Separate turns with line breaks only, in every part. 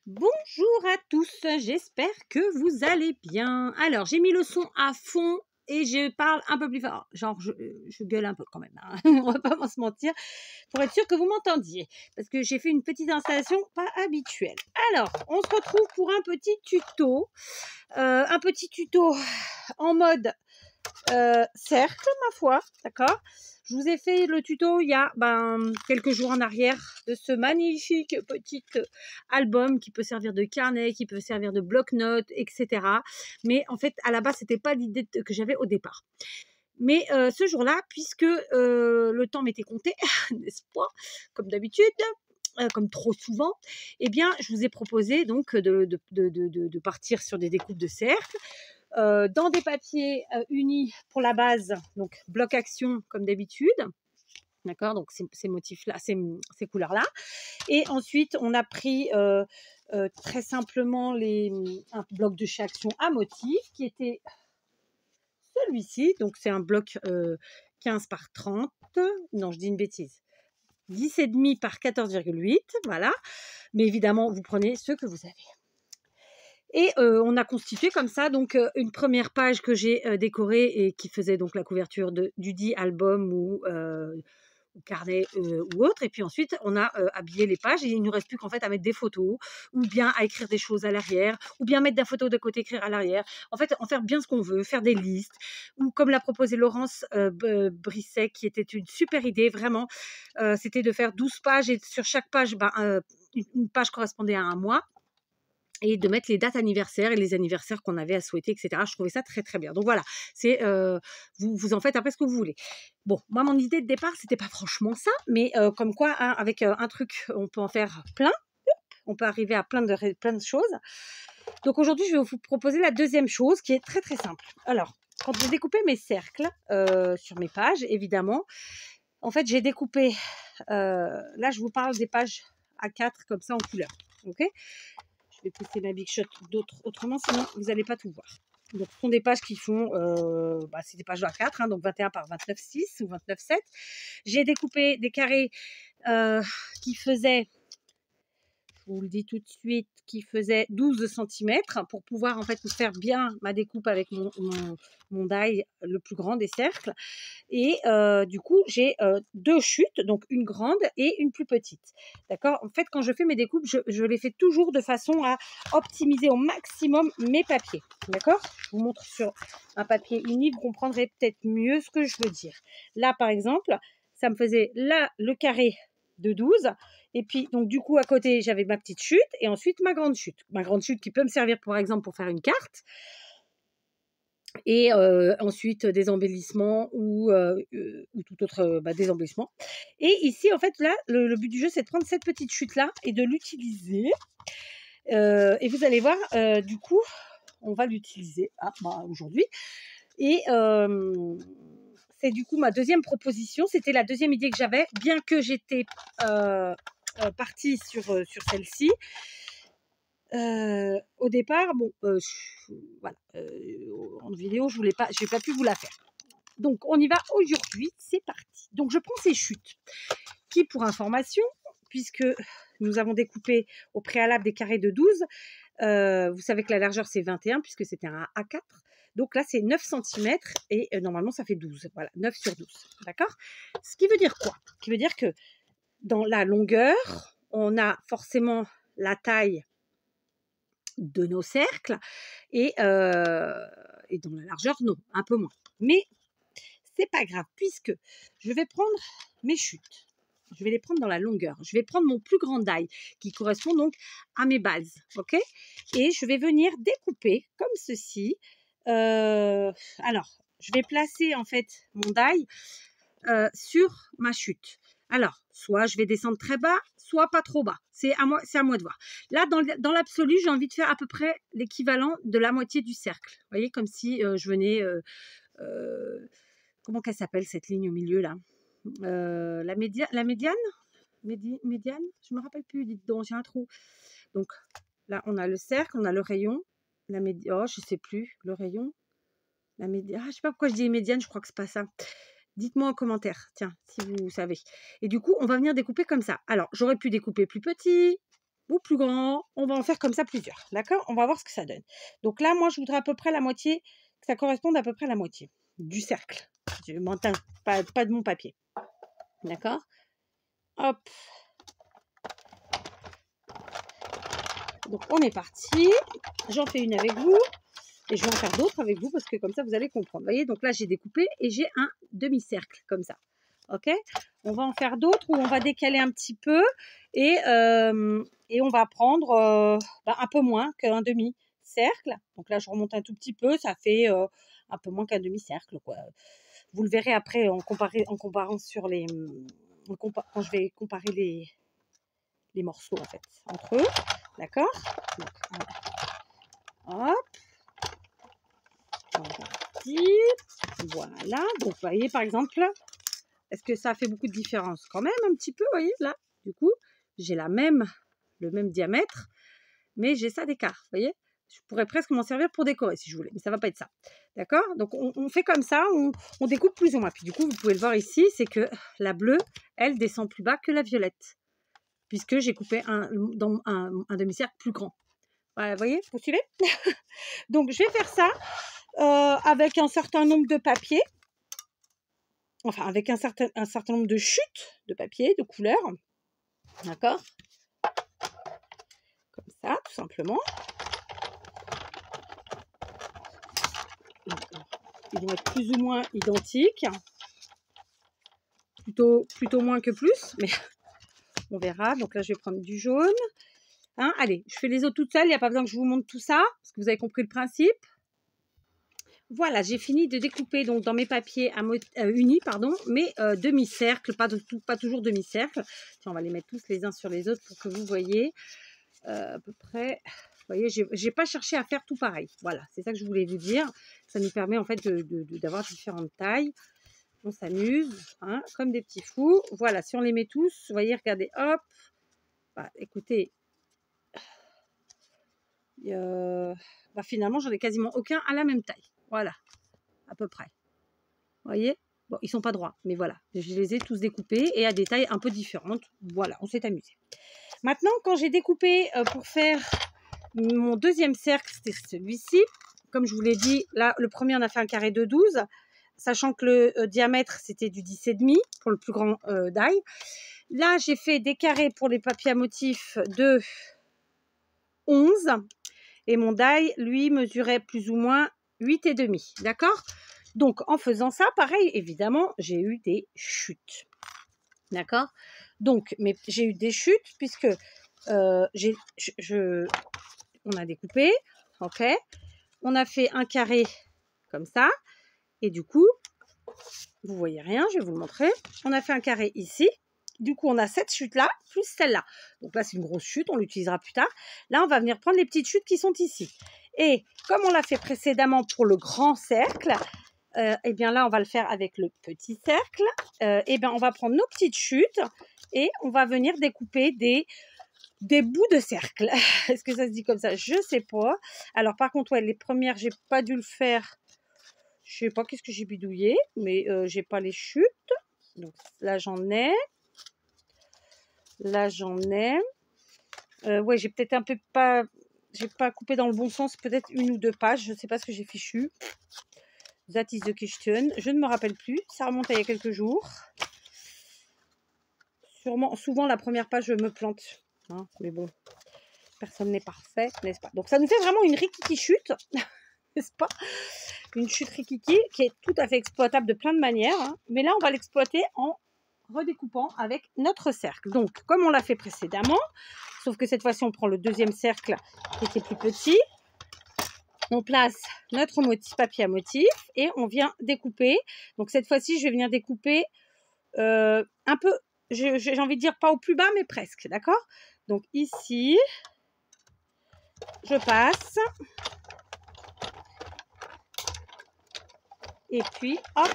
Bonjour à tous, j'espère que vous allez bien. Alors, j'ai mis le son à fond et je parle un peu plus fort. Genre, je gueule un peu quand même, hein. On va pas se mentir, pour être sûr que vous m'entendiez. Parce que j'ai fait une petite installation pas habituelle. Alors, on se retrouve pour un petit tuto. En mode cercle, ma foi, d'accord. Je vous ai fait le tuto il y a quelques jours en arrière de ce magnifique petit album qui peut servir de carnet, qui peut servir de bloc-notes, etc. Mais en fait, à la base, c'était pas l'idée que j'avais au départ. Mais ce jour-là, puisque le temps m'était compté, n'est-ce pas, comme d'habitude, comme trop souvent, eh bien, je vous ai proposé donc de partir sur des découpes de cercles, dans des papiers unis pour la base, donc bloc action comme d'habitude, d'accord, donc ces motifs-là, ces couleurs-là. Et ensuite, on a pris très simplement un bloc de chez Action à motif qui était celui-ci, donc c'est un bloc 15 par 30, non, je dis une bêtise. 10,5 par 14,8, voilà. Mais évidemment, vous prenez ce que vous avez. Et on a constitué comme ça donc une première page que j'ai décorée et qui faisait donc la couverture du dit album ou carnet ou autre. Et puis ensuite, on a habillé les pages et il ne nous reste plus qu'en fait à mettre des photos ou bien à écrire des choses à l'arrière ou bien mettre des photos de côté, écrire à l'arrière. En fait, en faire bien ce qu'on veut, faire des listes ou comme l'a proposé Laurence Brisset, qui était une super idée, vraiment. C'était de faire 12 pages et sur chaque page, une page correspondait à un mois. Et de mettre les dates anniversaires et les anniversaires qu'on avait à souhaiter, etc. Je trouvais ça très, très bien. Donc voilà, c'est vous en faites après ce que vous voulez. Bon, moi, mon idée de départ, c'était pas franchement ça, mais comme quoi, hein, avec un truc, on peut en faire plein. On peut arriver à plein de choses. Donc aujourd'hui, je vais vous proposer la deuxième chose qui est très, très simple. Alors, quand j'ai découpé mes cercles sur mes pages, évidemment, en fait, j'ai découpé, là, je vous parle des pages A4 comme ça en couleur. Ok ? Je vais pousser ma Big Shot autrement, sinon vous n'allez pas tout voir. Donc, ce sont des pages qui font, c'est des pages A4, hein, donc 21 par 29,6 ou 29,7. J'ai découpé des carrés qui faisaient, je vous le dis tout de suite, qui faisait 12 cm pour pouvoir en fait faire bien ma découpe avec mon die le plus grand des cercles. Et du coup, j'ai deux chutes, donc une grande et une plus petite. D'accord. En fait, quand je fais mes découpes, je les fais toujours de façon à optimiser au maximum mes papiers. D'accord. Je vous montre sur un papier uni, vous comprendrez peut-être mieux ce que je veux dire. Là, par exemple, ça me faisait là le carré de 12. Et puis, donc, du coup, à côté, j'avais ma petite chute et ensuite ma grande chute. Ma grande chute qui peut me servir, par exemple, pour faire une carte. Et ensuite, des embellissements ou tout autre des embellissements. Et ici, en fait, là, le but du jeu, c'est de prendre cette petite chute-là et de l'utiliser. Et vous allez voir, du coup, on va l'utiliser aujourd'hui. Et c'est du coup ma deuxième proposition. C'était la deuxième idée que j'avais, bien que j'étais partie sur celle-ci. Au départ, bon, voilà, en vidéo, j'ai pas pu vous la faire. Donc, on y va aujourd'hui, c'est parti. Donc, je prends ces chutes qui, pour information, puisque nous avons découpé au préalable des carrés de 12, vous savez que la largeur, c'est 21, puisque c'était un A4. Donc là, c'est 9 cm et normalement, ça fait 12. Voilà, 9 sur 12. D'accord. Ce qui veut dire quoi? Ce qui veut dire que dans la longueur, on a forcément la taille de nos cercles et dans la largeur, non, un peu moins. Mais c'est pas grave, puisque je vais prendre mes chutes. Je vais les prendre dans la longueur. Je vais prendre mon plus grand die qui correspond donc à mes bases. Ok. Et je vais venir découper comme ceci. Alors, je vais placer en fait mon die sur ma chute. Alors, soit je vais descendre très bas, soit pas trop bas. C'est à moi de voir. Là, dans l'absolu, j'ai envie de faire à peu près l'équivalent de la moitié du cercle. Vous voyez, comme si je venais... comment qu'elle s'appelle cette ligne au milieu là? La médiane? Médiane? Je me rappelle plus, dites donc, j'ai un trou. Donc là, on a le cercle, on a le rayon, oh, je sais plus, le rayon, la médiane. Je sais pas pourquoi je dis médiane, je crois que c'est pas ça. Dites-moi en commentaire, tiens, si vous savez. Et du coup, on va venir découper comme ça. Alors, j'aurais pu découper plus petit, ou plus grand. On va en faire comme ça plusieurs, d'accord? On va voir ce que ça donne. Donc là, moi, je voudrais à peu près la moitié, que ça corresponde à peu près à la moitié du cercle. Je m'entends pas de mon papier, d'accord? Hop. Donc, on est parti. J'en fais une avec vous. Et je vais en faire d'autres avec vous parce que comme ça, vous allez comprendre. Vous voyez, donc là, j'ai découpé et j'ai un demi-cercle comme ça. OK? On va en faire d'autres où on va décaler un petit peu et on va prendre un peu moins qu'un demi-cercle. Donc là, je remonte un tout petit peu. Ça fait un peu moins qu'un demi-cercle, quoi. Vous le verrez après en comparant sur les... quand je vais comparer les morceaux, en fait, entre eux. D'accord? Donc, hop. Voilà, donc vous voyez par exemple, est-ce que ça fait beaucoup de différence? Quand même un petit peu, vous voyez là, du coup, j'ai le même diamètre, mais j'ai ça d'écart, vous voyez? Je pourrais presque m'en servir pour décorer si je voulais, mais ça va pas être ça. D'accord? Donc on fait comme ça, on découpe plus ou moins. Puis du coup, vous pouvez le voir ici, c'est que la bleue, elle descend plus bas que la violette, puisque j'ai coupé un demi-cercle plus grand. Voilà, vous voyez? Vous suivez? Donc je vais faire ça. Avec un certain nombre de papiers, enfin avec un certain nombre de chutes de papier, de couleurs, d'accord? Comme ça, tout simplement. Ils vont être plus ou moins identiques, plutôt moins que plus, mais on verra. Donc là, je vais prendre du jaune. Hein, allez, je fais les autres toutes seules, il n'y a pas besoin que je vous montre tout ça, parce que vous avez compris le principe. Voilà, j'ai fini de découper donc dans mes papiers unis, mes demi-cercles, pas toujours demi-cercles. Tiens, on va les mettre tous les uns sur les autres pour que vous voyez à peu près. Vous voyez, j'ai pas cherché à faire tout pareil. Voilà, c'est ça que je voulais vous dire. Ça nous permet en fait d'avoir différentes tailles. On s'amuse, hein, comme des petits fous. Voilà, si on les met tous, vous voyez, regardez, hop. Bah, écoutez, finalement, j'en ai quasiment aucun à la même taille. Voilà, à peu près. Vous voyez? Bon, ils sont pas droits, mais voilà. Je les ai tous découpés et à des tailles un peu différentes. Voilà, on s'est amusé. Maintenant, quand j'ai découpé pour faire mon deuxième cercle, c'était celui-ci. Comme je vous l'ai dit, là, le premier, on a fait un carré de 12, sachant que le diamètre, c'était du 10,5 pour le plus grand die. Là, j'ai fait des carrés pour les papiers à motifs de 11. Et mon die, lui, mesurait plus ou moins 8,5. D'accord? Donc, en faisant ça, pareil, évidemment, j'ai eu des chutes. D'accord? Donc, mais j'ai eu des chutes puisque on a découpé, ok? On a fait un carré comme ça. Et du coup, vous voyez rien, je vais vous le montrer. On a fait un carré ici. Du coup, on a cette chute-là, plus celle-là. Donc là, c'est une grosse chute, on l'utilisera plus tard. Là, on va venir prendre les petites chutes qui sont ici. Et comme on l'a fait précédemment pour le grand cercle, eh bien là, on va le faire avec le petit cercle. Eh bien, on va prendre nos petites chutes et on va venir découper des bouts de cercle. Est-ce que ça se dit comme ça? Je ne sais pas. Alors, par contre, ouais, les premières, j'ai pas dû le faire. Je sais pas qu'est-ce que j'ai bidouillé, mais j'ai pas les chutes. Donc là, j'en ai. Là, j'en ai. Ouais, j'ai peut-être un peu pas... J'ai pas coupé dans le bon sens, peut-être une ou deux pages. Je ne sais pas ce que j'ai fichu. That is the question. Je ne me rappelle plus. Ça remonte à il y a quelques jours. Souvent, la première page, je me plante. Hein, mais bon, personne n'est parfait, n'est-ce pas? Donc, ça nous fait vraiment une rikiki chute, n'est-ce pas? Une chute rikiki qui est tout à fait exploitable de plein de manières. Hein. Mais là, on va l'exploiter en redécoupant avec notre cercle. Donc, comme on l'a fait précédemment, sauf que cette fois-ci, on prend le deuxième cercle qui était plus petit. On place notre papier à motif et on vient découper. Donc, cette fois-ci, je vais venir découper un peu, j'ai envie de dire pas au plus bas, mais presque, d'accord? Donc, ici, je passe. Et puis, hop,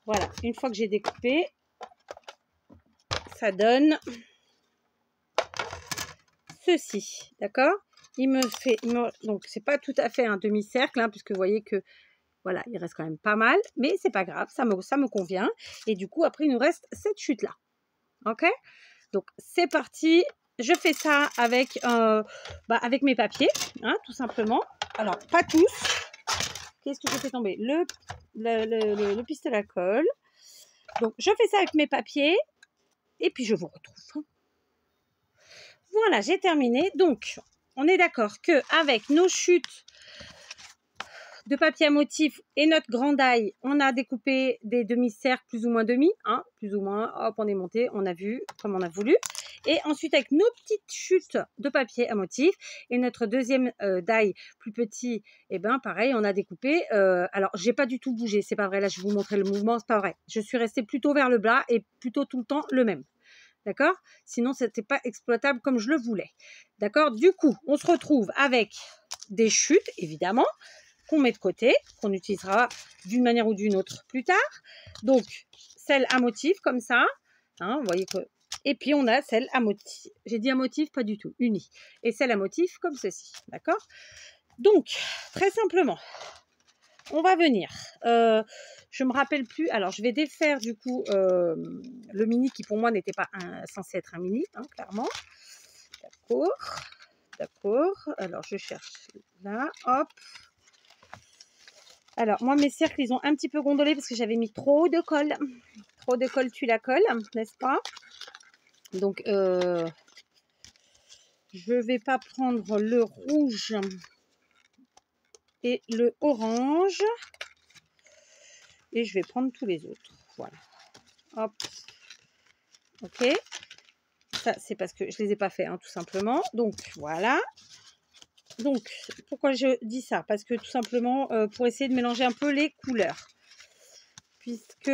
voilà. Une fois que j'ai découpé, ça donne ceci, d'accord? Donc, c'est pas tout à fait un demi-cercle, hein, puisque vous voyez que, voilà, il reste quand même pas mal, mais c'est pas grave, ça me convient. Et du coup, après, il nous reste cette chute-là, ok? Donc, c'est parti. je fais ça avec, avec mes papiers, hein, tout simplement. Alors, pas tous. Qu'est-ce que je fais tomber? Le pistolet à colle. Donc, je fais ça avec mes papiers. Et puis, je vous retrouve. Voilà, j'ai terminé. Donc, on est d'accord qu'avec nos chutes de papier à motif et notre grandaille, on a découpé des demi-cercles plus ou moins demi, hein, plus ou moins, hop, on est monté, on a vu comme on a voulu. Et ensuite, avec nos petites chutes de papier à motif et notre deuxième daille plus petit, et ben pareil, on a découpé. Alors, j'ai pas du tout bougé, c'est pas vrai. Là, je vais vous montrer le mouvement, c'est pas vrai. Je suis restée plutôt vers le bas et plutôt tout le temps le même. D'accord? Sinon, c'était pas exploitable comme je le voulais. D'accord? Du coup, on se retrouve avec des chutes, évidemment, qu'on met de côté, qu'on utilisera d'une manière ou d'une autre plus tard. Donc, celle à motif, comme ça. Hein, vous voyez que... Et puis, on a celle à motif. J'ai dit à motif, pas du tout, unie. Et celle à motif, comme ceci. D'accord? Donc, très simplement, on va venir. Je me rappelle plus. Alors, je vais défaire, du coup, le mini qui, pour moi, n'était pas censé être un mini, hein, clairement. D'accord. D'accord. Alors, je cherche là. Hop. Alors, moi, mes cercles, ils ont un petit peu gondolé parce que j'avais mis trop de colle. Trop de colle tue la colle, n'est-ce pas? Donc, je ne vais pas prendre le rouge et le orange. Et je vais prendre tous les autres. Voilà. Hop. Ok. Ça, c'est parce que je ne les ai pas fait, hein, tout simplement. Donc, voilà. Donc, pourquoi je dis ça? Parce que tout simplement, pour essayer de mélanger un peu les couleurs. Puisque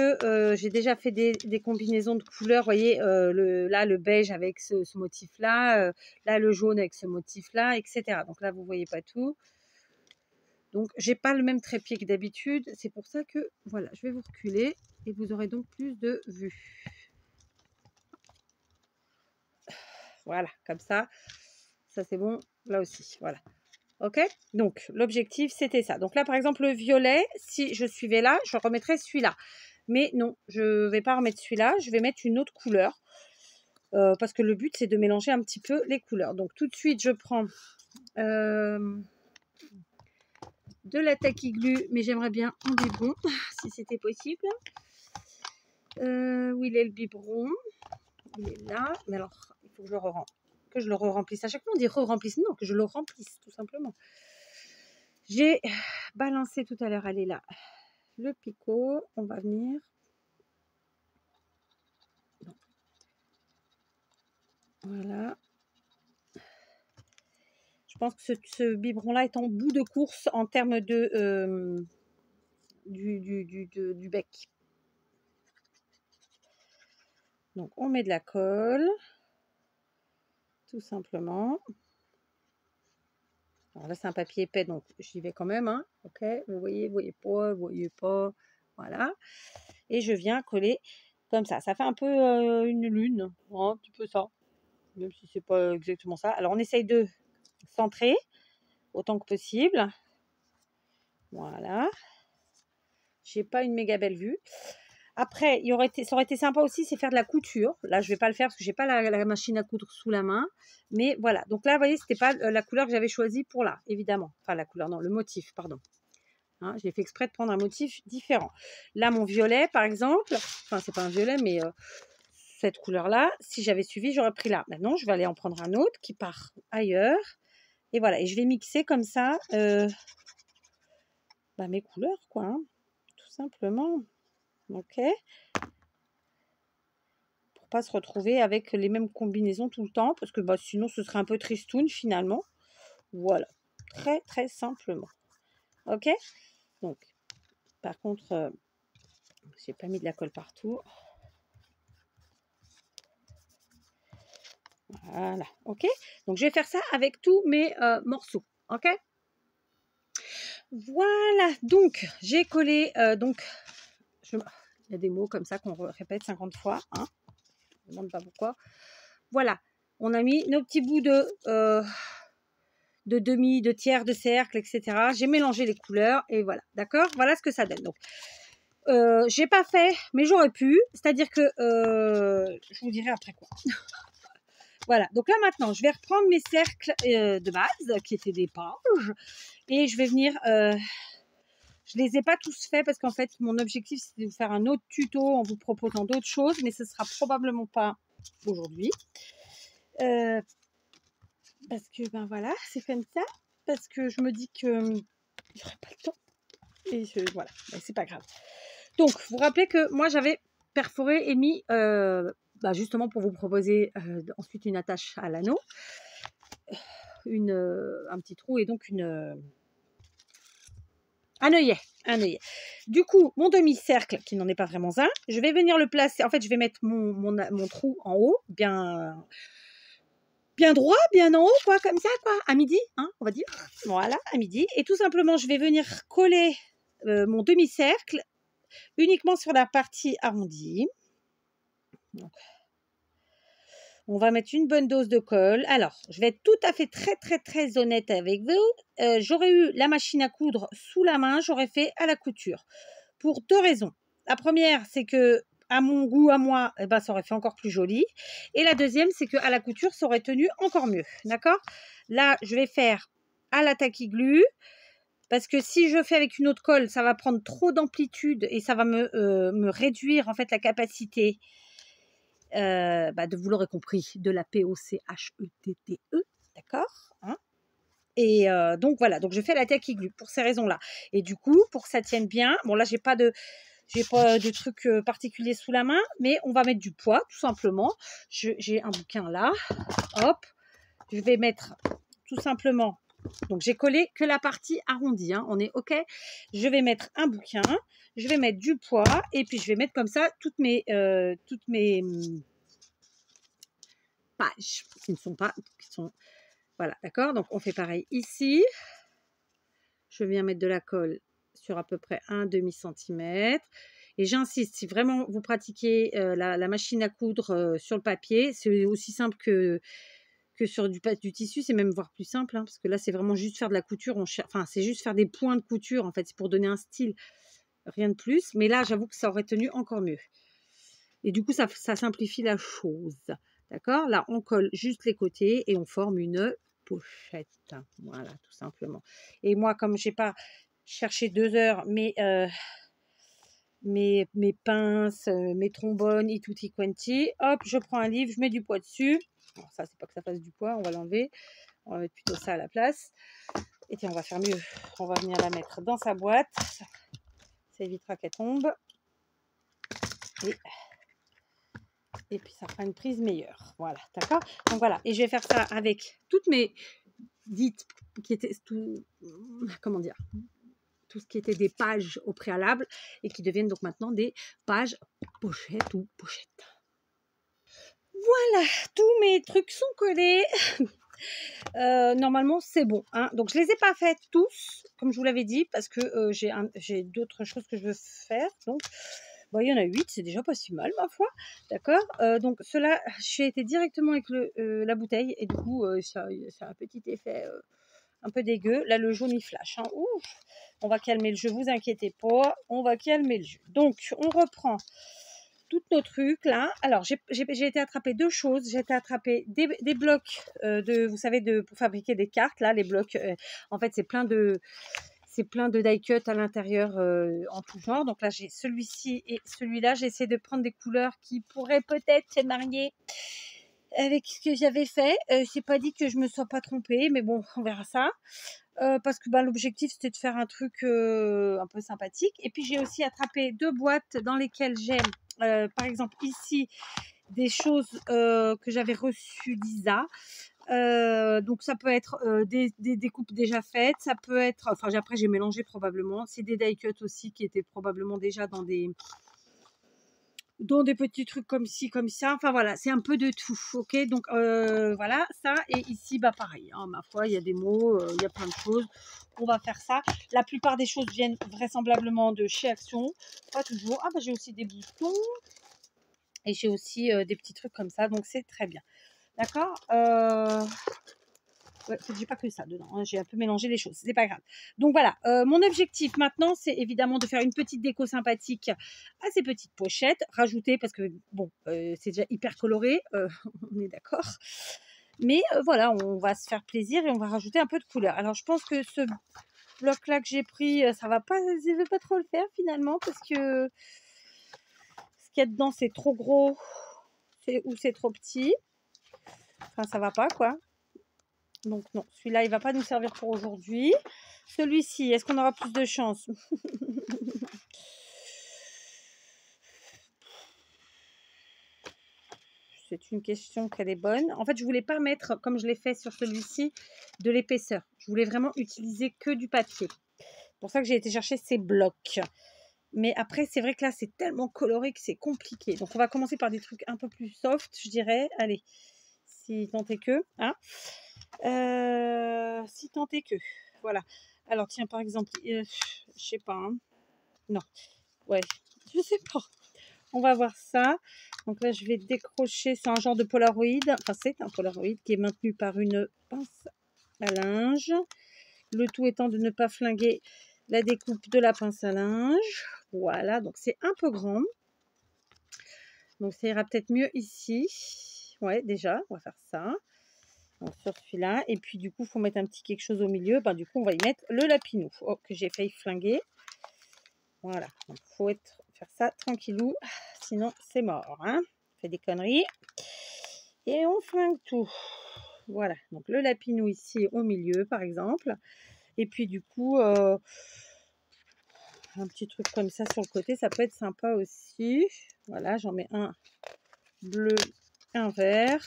j'ai déjà fait des combinaisons de couleurs. Vous voyez, là, le beige avec ce motif-là. Là, le jaune avec ce motif-là, etc. Donc là, vous ne voyez pas tout. Donc, j'ai pas le même trépied que d'habitude. C'est pour ça que, voilà, je vais vous reculer. Et vous aurez donc plus de vue. Voilà, comme ça. Ça, c'est bon. Là aussi, voilà. Ok, donc l'objectif c'était ça. Donc là par exemple le violet, si je suivais là, je remettrais celui-là. Mais non, je ne vais pas remettre celui-là, je vais mettre une autre couleur. Parce que le but c'est de mélanger un petit peu les couleurs. Donc tout de suite je prends de la taquiglu, mais j'aimerais bien un biberon, si c'était possible. Où il est le biberon? Il est là, mais alors il faut que je le re-remplisse. À chaque fois on dit re-remplisse, non, que je le remplisse tout simplement. J'ai balancé tout à l'heure, elle est là. Le picot, on va venir. Voilà. Je pense que ce biberon-là est en bout de course en termes de du bec. Donc, on met de la colle, tout simplement. Alors là, c'est un papier épais, donc j'y vais quand même. Hein. Ok, vous voyez pas, vous voyez pas. Voilà. Et je viens coller comme ça. Ça fait un peu une lune, hein, un petit peu ça. Même si c'est pas exactement ça. Alors, on essaye de centrer autant que possible. Voilà. J'ai pas une méga belle vue. Après, ça aurait été sympa aussi, c'est faire de la couture. Là, je vais pas le faire parce que j'ai pas la machine à coudre sous la main. Mais voilà. Donc là, vous voyez, c'était pas la couleur que j'avais choisie pour là, évidemment. Enfin, la couleur, non, le motif, pardon. Hein, j'ai fait exprès de prendre un motif différent. Là, mon violet, par exemple. Enfin, c'est pas un violet, mais cette couleur-là, si j'avais suivi, j'aurais pris là. Maintenant, je vais aller en prendre un autre qui part ailleurs. Et voilà. Et je vais mixer comme ça mes couleurs, quoi. Hein, tout simplement. Ok, pour pas se retrouver avec les mêmes combinaisons tout le temps, parce que sinon ce serait un peu tristoun finalement. Voilà, très très simplement. Ok, donc par contre, j'ai pas mis de la colle partout. Voilà, ok. Donc je vais faire ça avec tous mes morceaux. Ok. Voilà, donc j'ai collé. Il y a des mots comme ça qu'on répète 50 fois. Hein. Je ne demande pas pourquoi. Voilà, on a mis nos petits bouts de demi, de tiers, de cercle, etc. J'ai mélangé les couleurs et voilà, d'accord? Voilà ce que ça donne. Donc, j'ai pas fait, mais j'aurais pu. C'est-à-dire que je vous dirai après quoi. Voilà, donc là maintenant, je vais reprendre mes cercles de base, qui étaient des pages, et je vais venir... je les ai pas tous faits parce qu'en fait, mon objectif, c'est de vous faire un autre tuto en vous proposant d'autres choses, mais ce sera probablement pas aujourd'hui. Parce que, ben voilà, c'est comme ça. Parce que je me dis que j'aurai pas le temps. Et voilà, ben, c'est pas grave. Donc, vous vous rappelez que moi, j'avais perforé et mis, justement pour vous proposer ensuite une attache à l'anneau, un petit trou et donc un œillet. Un œillet. Du coup, mon demi-cercle, qui n'en est pas vraiment un, je vais venir le placer. En fait, je vais mettre mon trou en haut, bien droit, bien en haut, quoi, comme ça, quoi, à midi, hein, on va dire. Voilà, à midi. Et tout simplement, je vais venir coller mon demi-cercle uniquement sur la partie arrondie. Donc, on va mettre une bonne dose de colle. Alors, je vais être tout à fait très honnête avec vous. J'aurais eu la machine à coudre sous la main, j'aurais fait à la couture. Pour deux raisons. La première, c'est que à mon goût, à moi, eh ben, ça aurait fait encore plus joli. Et la deuxième, c'est qu'à la couture, ça aurait tenu encore mieux. D'accord? Là, je vais faire à la tacky glue. Parce que si je fais avec une autre colle, ça va prendre trop d'amplitude et ça va me réduire en fait la capacité, vous l'aurez compris, de la POCHETTE, d'accord, hein, et donc voilà, donc je fais la tacky glue pour ces raisons-là. Et du coup, pour que ça tienne bien, bon là j'ai pas de truc particulier sous la main, mais on va mettre du poids tout simplement. J'ai un bouquin là, hop, je vais mettre tout simplement. Donc, j'ai collé que la partie arrondie, hein, on est OK. Je vais mettre un bouquin, je vais mettre du poids et puis je vais mettre comme ça toutes mes pages qui ne sont pas... Voilà, d'accord. Donc, on fait pareil ici. Je viens mettre de la colle sur à peu près un demi-centimètre. Et j'insiste, si vraiment vous pratiquez la machine à coudre sur le papier, c'est aussi simple que sur du tissu, c'est même voire plus simple, hein, parce que là, c'est vraiment juste faire de la couture. Enfin, c'est juste faire des points de couture, en fait. C'est pour donner un style, rien de plus. Mais là, j'avoue que ça aurait tenu encore mieux. Et du coup, ça simplifie la chose. D'accord? Là, on colle juste les côtés et on forme une pochette. Voilà, tout simplement. Et moi, comme j'ai pas cherché 2 heures, mes pinces, mes trombones, et tutti quanti, hop, je prends un livre, je mets du poids dessus. Alors ça, c'est pas que ça fasse du poids, on va l'enlever. On va mettre plutôt ça à la place. Et tiens, on va faire mieux. On va venir la mettre dans sa boîte. Ça évitera qu'elle tombe. Et puis, ça fera une prise meilleure. Voilà, d'accord? Donc, voilà. Et je vais faire ça avec toutes mes dites qui étaient... comment dire? Tout ce qui était des pages au préalable et qui deviennent donc maintenant des pages pochettes ou pochettes. Voilà, tous mes trucs sont collés. Normalement, c'est bon, hein. Donc, je les ai pas fait tous, comme je vous l'avais dit, parce que j'ai d'autres choses que je veux faire. Donc, il y en a 8, c'est déjà pas si mal, ma foi. D'accord. Donc, cela, j'ai été directement avec la bouteille. Et du coup, ça a un petit effet un peu dégueu. Là, le jaune, il flash, hein. Ouf. On va calmer le jeu, vous inquiétez pas. On va calmer le jeu. Donc, on reprend tous nos trucs là. Alors, j'ai été attraper deux choses. J'ai été attraper des blocs vous savez, pour fabriquer des cartes là, les blocs. En fait, c'est plein de die cut à l'intérieur en tout genre. Donc là, j'ai celui-ci et celui-là. J'ai essayé de prendre des couleurs qui pourraient peut-être se marier avec ce que j'avais fait. C'est pas dit que je me sois pas trompée, mais bon, on verra ça. Parce que l'objectif, c'était de faire un truc un peu sympathique. Et puis, j'ai aussi attrapé 2 boîtes dans lesquelles j'ai, par exemple, ici, des choses que j'avais reçues d'Isa. Donc, ça peut être des découpes déjà faites. Ça peut être... Enfin, après, j'ai mélangé probablement. C'est des die cut aussi qui étaient probablement déjà dans des petits trucs comme ci, comme ça. Enfin, voilà, c'est un peu de tout, ok? Donc, voilà, ça. Et ici, pareil, hein, ma foi, il y a des mots, il y a plein de choses. On va faire ça. La plupart des choses viennent vraisemblablement de chez Action. Pas toujours. Ah, j'ai aussi des boutons. Et j'ai aussi des petits trucs comme ça. Donc, c'est très bien. D'accord? Ouais, faut que j'ai pas que ça dedans, hein, j'ai un peu mélangé les choses, c'est pas grave. Donc voilà, mon objectif maintenant, c'est évidemment de faire une petite déco sympathique à ces petites pochettes, rajouter parce que bon, c'est déjà hyper coloré, on est d'accord. Mais voilà, on va se faire plaisir et on va rajouter un peu de couleur. Alors je pense que ce bloc-là que j'ai pris, ça va pas, je vais pas trop le faire finalement parce que ce qu'il y a dedans, c'est trop gros ou c'est trop petit. Enfin, ça va pas quoi. Donc non, celui-là, il va pas nous servir pour aujourd'hui. Celui-ci, est-ce qu'on aura plus de chance? C'est une question qu'elle est bonne. En fait, je voulais pas mettre, comme je l'ai fait sur celui-ci, de l'épaisseur. Je voulais vraiment utiliser que du papier. C'est pour ça que j'ai été chercher ces blocs. Mais après, c'est vrai que là, c'est tellement coloré que c'est compliqué. Donc, on va commencer par des trucs un peu plus soft, je dirais. Allez, si tant est que. Hein. Si tant est que. Voilà. Alors, tiens, par exemple, je sais pas. Hein. Non. Ouais, je sais pas. On va voir ça. Donc là, je vais décrocher. C'est un genre de Polaroid. Enfin, c'est un Polaroid qui est maintenu par une pince à linge. Le tout étant de ne pas flinguer la découpe de la pince à linge. Voilà, donc c'est un peu grand. Donc ça ira peut-être mieux ici. Ouais, déjà, on va faire ça. Donc, sur celui-là. Et puis du coup, il faut mettre un petit quelque chose au milieu. Ben, du coup, on va y mettre le lapinou que j'ai failli flinguer. Voilà, donc il faut faire ça tranquillou. Sinon, c'est mort. Hein, on fait des conneries. Et on flingue tout. Voilà, donc le lapinou ici au milieu, par exemple. Et puis du coup, un petit truc comme ça sur le côté, ça peut être sympa aussi. Voilà, j'en mets un bleu, un vert.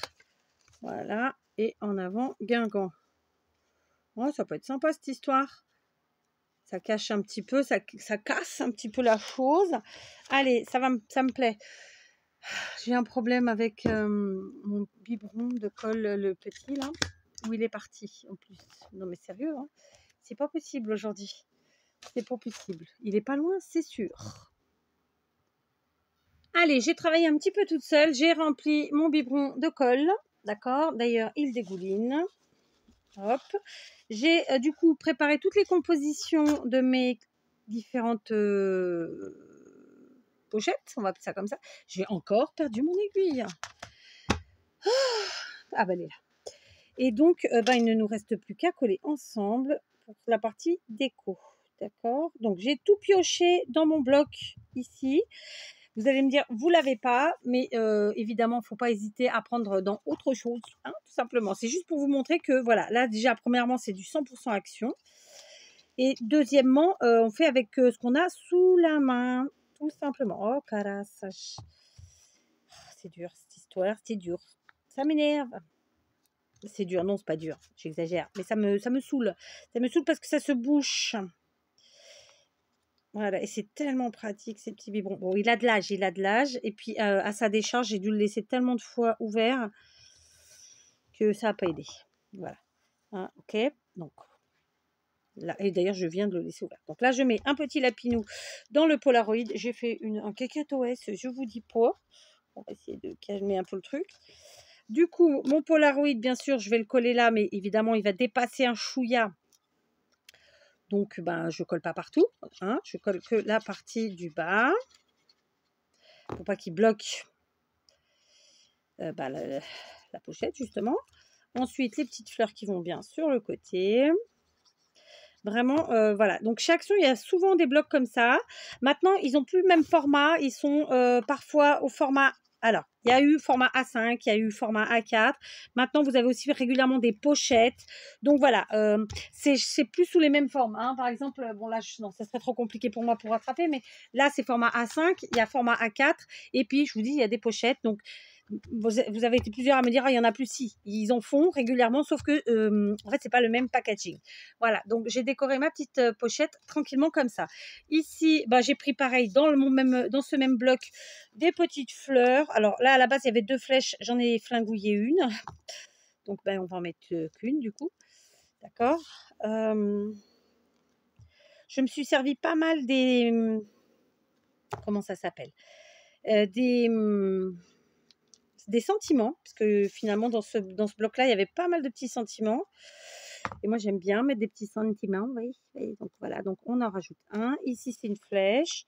Voilà, et en avant, Guingamp. Oh, ça peut être sympa cette histoire. Ça cache un petit peu, ça casse un petit peu la chose. Allez, ça me plaît. J'ai un problème avec mon biberon de colle, le petit là, où il est parti en plus. Non mais sérieux, hein, c'est pas possible aujourd'hui. C'est pas possible. Il est pas loin, c'est sûr. Allez, j'ai travaillé un petit peu toute seule. J'ai rempli mon biberon de colle. D'accord. D'ailleurs, il dégouline. Hop. J'ai du coup préparé toutes les compositions de mes différentes pochettes. On va appeler ça comme ça. J'ai encore perdu mon aiguille. Ah bah elle est là. Et donc, il ne nous reste plus qu'à coller ensemble pour la partie déco. D'accord. Donc, j'ai tout pioché dans mon bloc ici. Vous allez me dire, vous l'avez pas, mais évidemment, il ne faut pas hésiter à prendre dans autre chose, hein, tout simplement. C'est juste pour vous montrer que, voilà, là, déjà, premièrement, c'est du 100% action. Et deuxièmement, on fait avec ce qu'on a sous la main, tout simplement. Oh, carassage. C'est dur, cette histoire, c'est dur. Ça m'énerve. C'est dur, non, c'est pas dur, j'exagère. Mais ça me saoule. Ça me saoule parce que ça se bouche. Voilà, et c'est tellement pratique ces petits biberons. Bon, il a de l'âge. Et puis à sa décharge, j'ai dû le laisser tellement de fois ouvert que ça n'a pas aidé. Voilà. Hein, ok, donc là, et d'ailleurs, je viens de le laisser ouvert. Donc là, je mets un petit lapinou dans le Polaroid. J'ai fait un cacatoès, je vous dis pas. On va essayer de calmer un peu le truc. Du coup, mon Polaroid, bien sûr, je vais le coller là, mais évidemment, il va dépasser un chouïa. Donc, je colle pas partout. Hein, je colle que la partie du bas. Pour pas qu'il bloque la pochette, justement. Ensuite, les petites fleurs qui vont bien sur le côté. Vraiment, voilà. Donc, chez Action, il y a souvent des blocs comme ça. Maintenant, ils n'ont plus le même format. Ils sont parfois au format... Alors, il y a eu format A5, il y a eu format A4. Maintenant, vous avez aussi régulièrement des pochettes. Donc, voilà, c'est plus sous les mêmes formes. Hein. Par exemple, bon là, non, ça serait trop compliqué pour moi pour rattraper. Mais là, c'est format A5, il y a format A4. Et puis, je vous dis, il y a des pochettes. Donc, vous avez été plusieurs à me dire, ah, il y en a plus. Si, ils en font régulièrement, sauf que, en fait, c'est pas le même packaging. Voilà, donc j'ai décoré ma petite pochette tranquillement comme ça. Ici, j'ai pris pareil dans ce même bloc des petites fleurs. Alors là, à la base, il y avait 2 flèches, j'en ai flingouillé une. Donc, on va en mettre qu'une du coup. D'accord. Je me suis servi pas mal des... Comment ça s'appelle des sentiments, parce que finalement, dans ce bloc-là, il y avait pas mal de petits sentiments. Et moi, j'aime bien mettre des petits sentiments, vous voyez. Et donc voilà, donc on en rajoute un. Ici, c'est une flèche.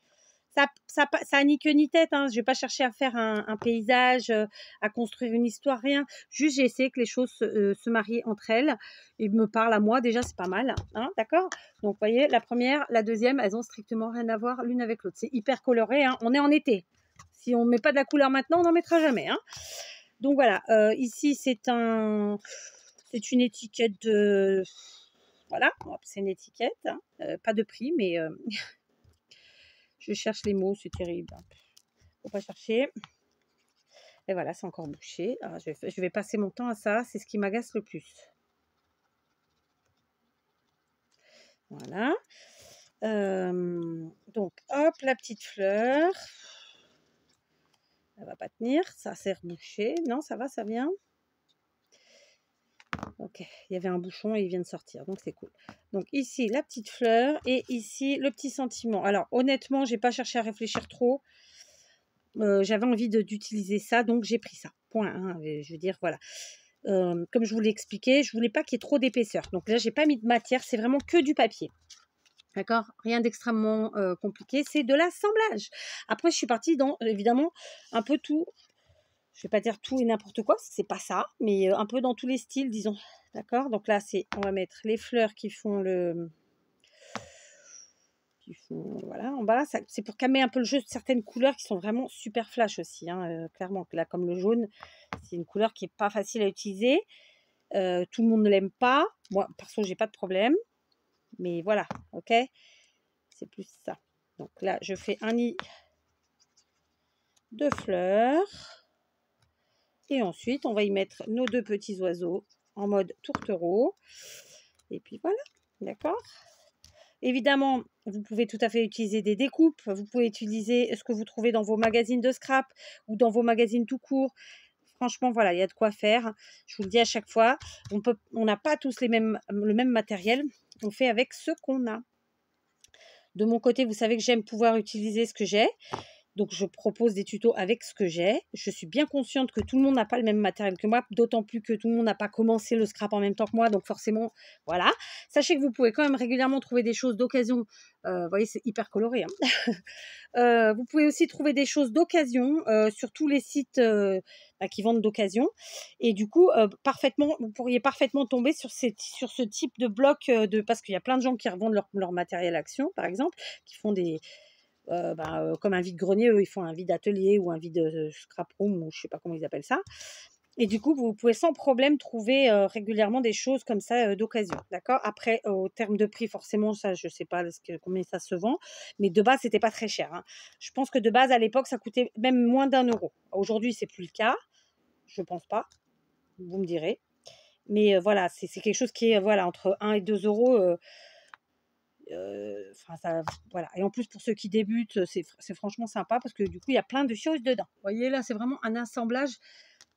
Ça a ni queue ni tête, hein. Je vais pas chercher à faire un paysage, à construire une histoire, rien. Juste, j'ai essayé que les choses se marient entre elles et me parlent à moi. Déjà, c'est pas mal, hein, d'accord? Donc, vous voyez, la première, la deuxième, elles ont strictement rien à voir l'une avec l'autre. C'est hyper coloré, hein. On est en été. Si on met pas de la couleur maintenant, on n'en mettra jamais, hein. Donc voilà, ici, c'est une étiquette de... Voilà, c'est une étiquette, hein. Pas de prix, mais... je cherche les mots, c'est terrible. Faut pas chercher. Et voilà, c'est encore bouché. Alors, je vais passer mon temps à ça. C'est ce qui m'agace le plus. Voilà. Donc, hop, la petite fleur. Elle va pas tenir. Ça s'est rebouché. Non, ça va, ça vient. Ok, il y avait un bouchon et il vient de sortir. Donc, c'est cool. Donc, ici, la petite fleur. Et ici, le petit sentiment. Alors, honnêtement, j'ai pas cherché à réfléchir trop. J'avais envie d'utiliser ça, donc j'ai pris ça. Point. Hein, je veux dire, voilà. Comme je vous l'ai expliqué, je voulais pas qu'il y ait trop d'épaisseur. Donc là, j'ai pas mis de matière, c'est vraiment que du papier. D'accord? Rien d'extrêmement compliqué, c'est de l'assemblage. Après, je suis partie dans, évidemment, un peu tout. Je vais pas dire tout et n'importe quoi, c'est pas ça, mais un peu dans tous les styles, disons. D'accord? Donc là, on va mettre les fleurs qui font voilà, en bas, c'est pour calmer un peu le jeu de certaines couleurs qui sont vraiment super flash aussi, hein, clairement. Là, comme le jaune, c'est une couleur qui est pas facile à utiliser. Tout le monde ne l'aime pas. Moi, perso, j'ai pas de problème. Mais voilà, ok? C'est plus ça. Donc là, je fais un nid de fleurs. Et ensuite, on va y mettre nos deux petits oiseaux en mode tourtereau. Et puis voilà, d'accord? Évidemment, vous pouvez tout à fait utiliser des découpes. Vous pouvez utiliser ce que vous trouvez dans vos magazines de scrap ou dans vos magazines tout court. Franchement, voilà, il y a de quoi faire. Je vous le dis à chaque fois, on n'a pas tous le même matériel. On fait avec ce qu'on a. De mon côté, vous savez que j'aime pouvoir utiliser ce que j'ai. Donc, je propose des tutos avec ce que j'ai. Je suis bien consciente que tout le monde n'a pas le même matériel que moi, d'autant plus que tout le monde n'a pas commencé le scrap en même temps que moi. Donc, forcément, voilà. Sachez que vous pouvez quand même régulièrement trouver des choses d'occasion. Vous voyez, c'est hyper coloré, hein. Vous pouvez aussi trouver des choses d'occasion sur tous les sites qui vendent d'occasion. Et du coup, vous pourriez parfaitement tomber sur ce type de bloc, parce qu'il y a plein de gens qui revendent leur matériel action, par exemple, qui font comme un vide-grenier, eux, ils font un vide-atelier ou un vide scrap room, ou je sais pas comment ils appellent ça. Et du coup, vous pouvez sans problème trouver régulièrement des choses comme ça d'occasion. D'accord? Après, au terme de prix, forcément, ça, je sais pas combien ça se vend. Mais de base, c'était pas très cher, hein. Je pense que de base, à l'époque, ça coûtait même moins d'1 euro. Aujourd'hui, c'est plus le cas. Je pense pas. Vous me direz. Mais voilà, c'est quelque chose qui est voilà, entre 1 et 2 euros. Voilà. Et en plus, pour ceux qui débutent, c'est franchement sympa parce que du coup, il y a plein de choses dedans. Vous voyez, là, c'est vraiment un assemblage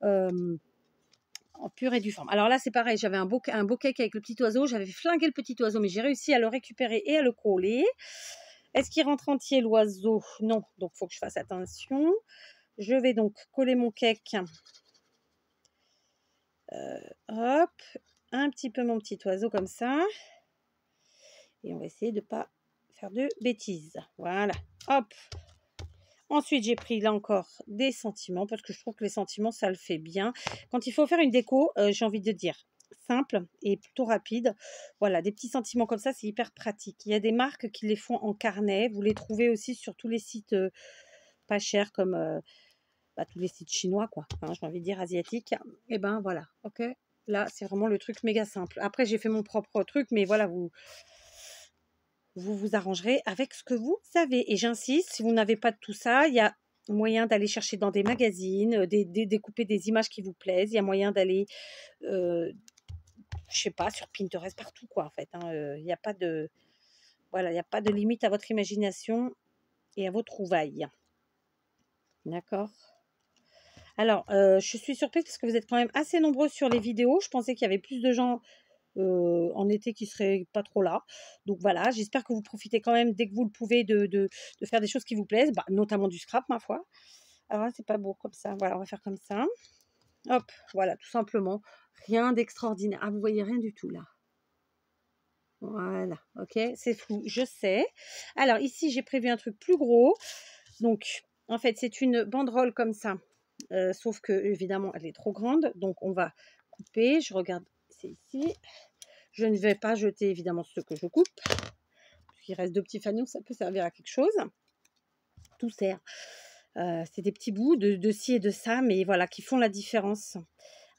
en pur et due forme. Alors là, c'est pareil, j'avais un beau cake avec le petit oiseau. J'avais flingué le petit oiseau, mais j'ai réussi à le récupérer et à le coller. Est-ce qu'il rentre entier, l'oiseau? Non, donc il faut que je fasse attention. Je vais donc coller mon cake. Hop, un petit peu mon petit oiseau comme ça. Et on va essayer de ne pas faire de bêtises. Voilà, hop. Ensuite, j'ai pris là encore des sentiments parce que je trouve que les sentiments, ça le fait bien. Quand il faut faire une déco, j'ai envie de dire simple et plutôt rapide. Voilà, des petits sentiments comme ça, c'est hyper pratique. Il y a des marques qui les font en carnet. Vous les trouvez aussi sur tous les sites pas chers comme tous les sites chinois, quoi. Hein, j'ai envie de dire asiatiques. Et ben voilà, ok. Là, c'est vraiment le truc méga simple. Après, j'ai fait mon propre truc, mais voilà, vous arrangerez avec ce que vous savez. Et j'insiste, si vous n'avez pas de tout ça, il y a moyen d'aller chercher dans des magazines, découper des images qui vous plaisent. Il y a moyen d'aller, je sais pas, sur Pinterest, partout, quoi, en fait. Hein. Il n'y a pas de, voilà, il n'y a pas de limite à votre imagination et à vos trouvailles. D'accord? Alors, je suis surprise parce que vous êtes quand même assez nombreux sur les vidéos. Je pensais qu'il y avait plus de gens en été qui seraient pas trop là. Donc voilà, j'espère que vous profitez quand même dès que vous le pouvez de faire des choses qui vous plaisent, notamment du scrap, ma foi. Alors là, c'est pas beau comme ça. Voilà, on va faire comme ça. Hop, voilà, tout simplement. Rien d'extraordinaire. Ah, vous voyez rien du tout là. Voilà, ok, c'est flou, je sais. Alors ici, j'ai prévu un truc plus gros. Donc, en fait, c'est une banderole comme ça. Sauf que, évidemment, elle est trop grande. Donc, on va couper. Je regarde, c'est ici. Je ne vais pas jeter, évidemment, ce que je coupe. Puisqu'il reste 2 petits fanions, ça peut servir à quelque chose. Tout sert. C'est des petits bouts de ci et de ça, mais voilà, qui font la différence.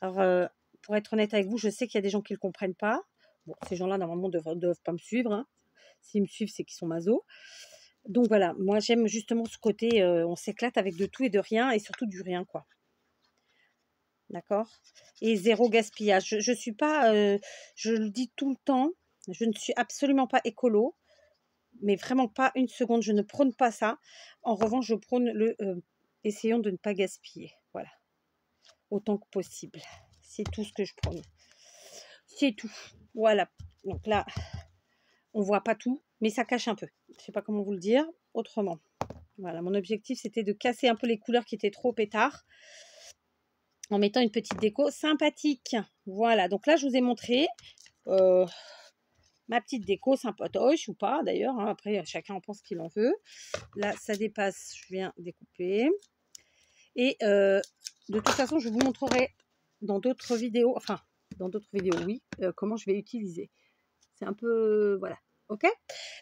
Alors, pour être honnête avec vous, je sais qu'il y a des gens qui ne le comprennent pas. Bon, ces gens-là, normalement, ne doivent pas me suivre, hein. S'ils me suivent, c'est qu'ils sont masos. Donc voilà, moi, j'aime justement ce côté, on s'éclate avec de tout et de rien, et surtout du rien, quoi. D'accord? Et zéro gaspillage. Je suis pas, je le dis tout le temps, je ne suis absolument pas écolo, mais vraiment pas une seconde, je ne prône pas ça. En revanche, je prône essayons de ne pas gaspiller. Voilà, autant que possible. C'est tout ce que je prône. C'est tout. Voilà. Donc là, on voit pas tout, mais ça cache un peu. Je sais pas comment vous le dire autrement. Voilà, mon objectif, c'était de casser un peu les couleurs qui étaient trop pétards en mettant une petite déco sympathique. Voilà, donc là, je vous ai montré ma petite déco sympatoche ou pas d'ailleurs. Hein. Après, chacun en pense qu'il en veut. Là, ça dépasse, je viens découper. Et de toute façon, je vous montrerai dans d'autres vidéos, enfin, dans d'autres vidéos, oui, comment je vais utiliser. C'est un peu, voilà, ok.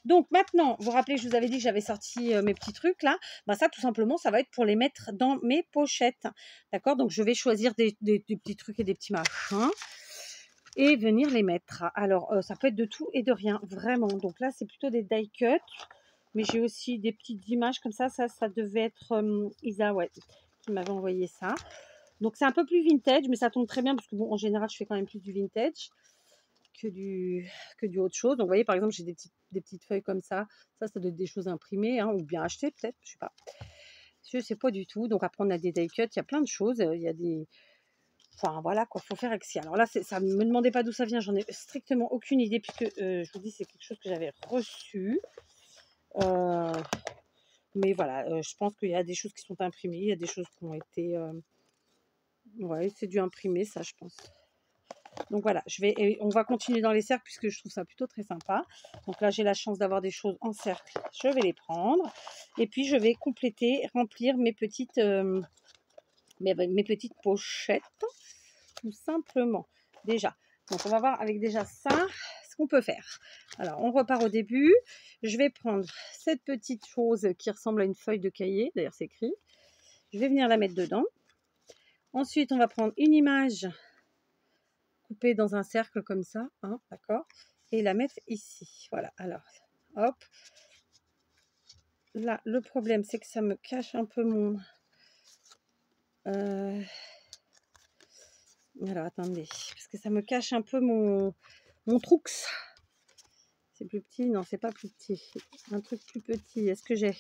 Donc maintenant, vous vous rappelez, je vous avais dit que j'avais sorti mes petits trucs là. Ben ça, tout simplement, ça va être pour les mettre dans mes pochettes. D'accord? Donc je vais choisir des petits trucs et des petits machins et venir les mettre. Alors, ça peut être de tout et de rien, vraiment. Donc là, c'est plutôt des die cut. Mais j'ai aussi des petites images comme ça. Ça devait être Isa, ouais, qui m'avait envoyé ça. Donc c'est un peu plus vintage, mais ça tombe très bien parce que bon, en général, je fais quand même plus du vintage que du autre chose. Donc vous voyez, par exemple, j'ai des petites feuilles comme ça. Ça doit être des choses imprimées, hein, ou bien achetées peut-être, je sais pas. Je sais pas du tout. Donc après, on a des die cut, il y a plein de choses. Il y a des... Enfin voilà, quoi, faut faire avec ci. Alors là, ça ne me demandez pas d'où ça vient, j'en ai strictement aucune idée, puisque je vous dis, c'est quelque chose que j'avais reçu. Mais voilà, je pense qu'il y a des choses qui sont imprimées, il y a des choses qui ont été... ouais, c'est du imprimé, ça, je pense. Donc voilà, on va continuer dans les cercles puisque je trouve ça plutôt très sympa. Donc là, j'ai la chance d'avoir des choses en cercle. Je vais les prendre. Et puis, je vais compléter, remplir mes petites pochettes. Tout simplement. Déjà. Donc, on va voir avec déjà ça ce qu'on peut faire. Alors, on repart au début. Je vais prendre cette petite chose qui ressemble à une feuille de cahier. D'ailleurs, c'est écrit. Je vais venir la mettre dedans. Ensuite, on va prendre une image couper dans un cercle comme ça, hein, d'accord, et la mettre ici. Voilà, alors, hop. Là, le problème, c'est que ça me cache un peu mon... alors, attendez, parce que ça me cache un peu mon troux. C'est plus petit? Non, c'est pas plus petit. Un truc plus petit, est-ce que j'ai...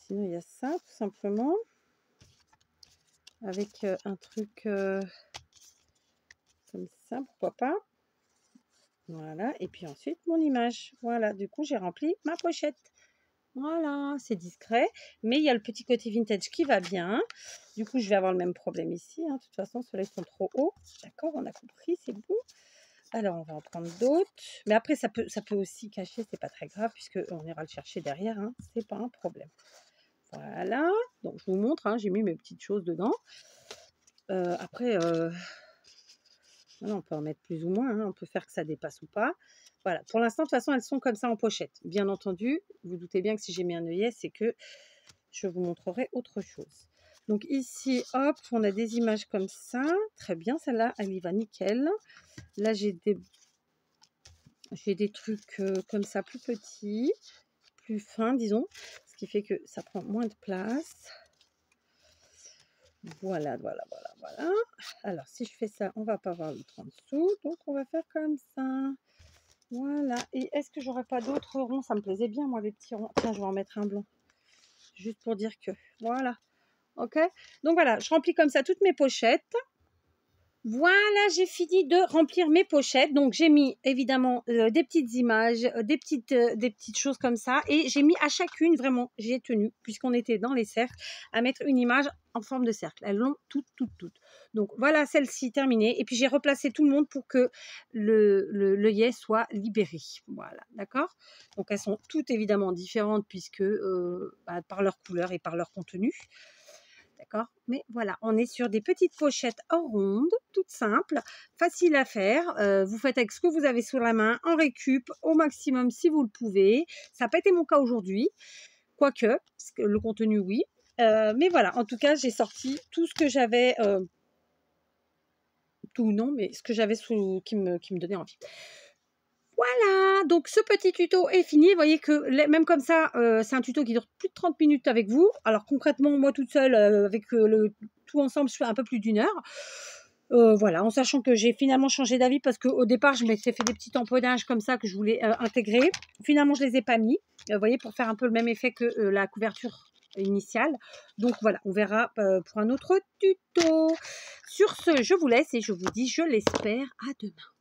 Sinon, il y a ça, tout simplement. Avec un truc comme ça, pourquoi pas. Voilà, et puis ensuite, mon image. Voilà, du coup, j'ai rempli ma pochette. Voilà, c'est discret, mais il y a le petit côté vintage qui va bien. Du coup, je vais avoir le même problème ici. Hein. De toute façon, ceux-là, ils sont trop hauts. D'accord, on a compris, c'est bon. Alors, on va en prendre d'autres. Mais après, ça peut aussi cacher, c'est pas très grave, puisqu'on ira le chercher derrière. Hein. C'est pas un problème. Voilà, donc je vous montre, hein, j'ai mis mes petites choses dedans. Après, voilà, on peut en mettre plus ou moins, hein. On peut faire que ça dépasse ou pas. Voilà, pour l'instant, de toute façon, elles sont comme ça en pochette. Bien entendu, vous doutez bien que si j'ai mis un œillet, c'est que je vous montrerai autre chose. Donc ici, hop, on a des images comme ça. Très bien, celle-là, elle y va nickel. Là, j'ai des trucs comme ça, plus petits, plus fins, disons. Ce qui fait que ça prend moins de place. Voilà, voilà, voilà, voilà. Alors, si je fais ça, on va pas voir le 30 sous. Donc, on va faire comme ça. Voilà. Et est-ce que j'aurais pas d'autres ronds? Ça me plaisait bien, moi, les petits ronds. Tiens, je vais en mettre un blanc. Juste pour dire que. Voilà. Ok. Donc, voilà. Je remplis comme ça toutes mes pochettes. Voilà, j'ai fini de remplir mes pochettes. Donc, j'ai mis évidemment des petites images, des petites choses comme ça. Et j'ai mis à chacune, vraiment, j'ai tenu, puisqu'on était dans les cercles, à mettre une image en forme de cercle. Elles l'ont toutes. Donc, voilà celle-ci terminée. Et puis, j'ai replacé tout le monde pour que l'œillet soit libéré. Voilà, d'accord? Donc, elles sont toutes évidemment différentes puisque par leur couleur et par leur contenu. D'accord? Mais voilà, on est sur des petites pochettes en ronde, toutes simples, faciles à faire. Vous faites avec ce que vous avez sous la main, en récup au maximum si vous le pouvez. Ça n'a pas été mon cas aujourd'hui, quoique, parce que le contenu, oui. Mais voilà, en tout cas, j'ai sorti tout ce que j'avais, tout non, mais ce que j'avais qui me donnait envie. Voilà, donc ce petit tuto est fini. Vous voyez que même comme ça, c'est un tuto qui dure plus de 30 minutes avec vous. Alors concrètement, moi toute seule, avec tout ensemble, je fais un peu plus d'1 heure. Voilà, en sachant que j'ai finalement changé d'avis parce qu'au départ, je m'étais fait des petits tamponnages comme ça que je voulais intégrer. Finalement, je les ai pas mis, vous voyez, pour faire un peu le même effet que la couverture initiale. Donc voilà, on verra pour un autre tuto. Sur ce, je vous laisse et je vous dis, je l'espère, à demain.